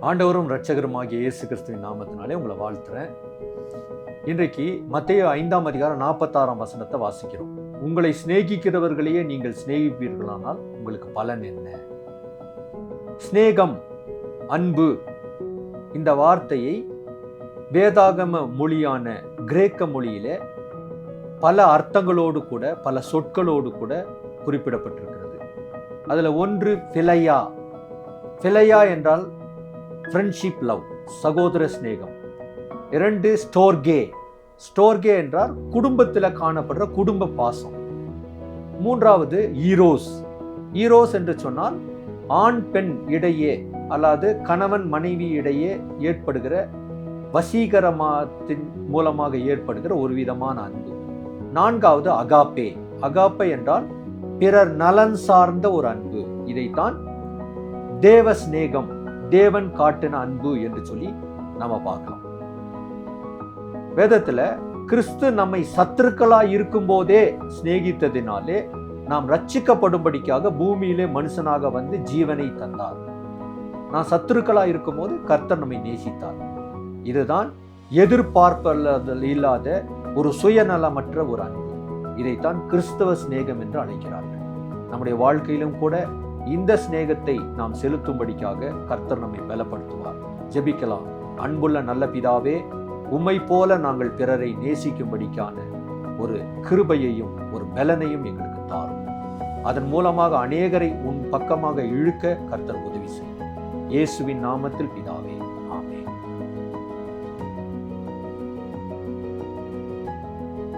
ஆண்டவரும் இரட்சகருமாகிய இயேசு கிறிஸ்துவின் நாமத்தினாலே உங்களை வாழ்த்துறேன். இன்றைக்கு மத்தேயு 5ஆம் அதிகாரம் 46ஆம் வசனத்தை வாசிக்கிறோம். உங்களை சிநேகிக்கிறவர்களையே நீங்கள் சிநேகிப்பீர்களானால் உங்களுக்கு பலன் என்ன? சிநேகம், அன்பு, இந்த வார்த்தையை வேதாகம மொழியான கிரேக்க மொழியில பல அர்த்தங்களோடு கூட பல சொற்களோடு கூட குறிப்பிடப்பட்டிருக்கிறது. அதுல ஒன்று பிலையா. பிலையா என்றால் ஃப்ரெண்ட்ஷிப், லவ், சகோதர சிநேகம். 2 ஸ்டோர்கே. ஸ்டோர்கே என்றால் குடும்பத்தில் காணப்படுற குடும்ப பாசம். 3வது ஈரோஸ். ஈரோஸ் என்று சொன்னால் ஆண் பெண் இடையே அல்லது கணவன் மனைவி இடையே ஏற்படுகிற வசீகரத்தின் மூலமாக ஏற்படுகிற ஒரு விதமான அன்பு. 4வது அகாப்பே. அகாப்பே என்றால் பிறர் நலன் சார்ந்த ஒரு அன்பு. இதைத்தான் தேவ சிநேகம், தேவன் காட்டின அன்பு என்று சொல்லி நாம பார்க்கலாம். வேதத்துல கிறிஸ்து நம்மை சத்துருக்களா இருக்கும் போதே சிநேகித்ததினாலே நாம் ரட்சிக்கப்படும்படிக்காக பூமியிலே மனுஷனாக வந்து ஜீவனை தந்தார். நான் சத்துருக்களா இருக்கும் போது கர்த்தர் நம்மை நேசித்தார். இதுதான் எதிர்பார்ப்பதில் இல்லாத ஒரு சுயநலமற்ற ஒரு அன்பு. இதைத்தான் கிறிஸ்தவ சிநேகம் என்று அழைக்கிறார்கள். நம்முடைய வாழ்க்கையிலும் கூட இந்த சிநேகத்தை நாம் செலுத்தும்படிக்காக கர்த்தர் நம்மை பலப்படுத்துவார். ஜெபிக்கலாம். அன்புள்ள நல்ல பிதாவே, உம்மை போல நாங்கள் பிறரை நேசிக்கும்படிக்கான ஒரு கிருபையையும் ஒரு பலனையும் எங்களுக்கு தாரும். அதன் மூலமாக அநேகரை உன் பக்கமாக இழுக்க கர்த்தர் உதவி செய்யும். இயேசுவின் நாமத்தில் பிதாவே.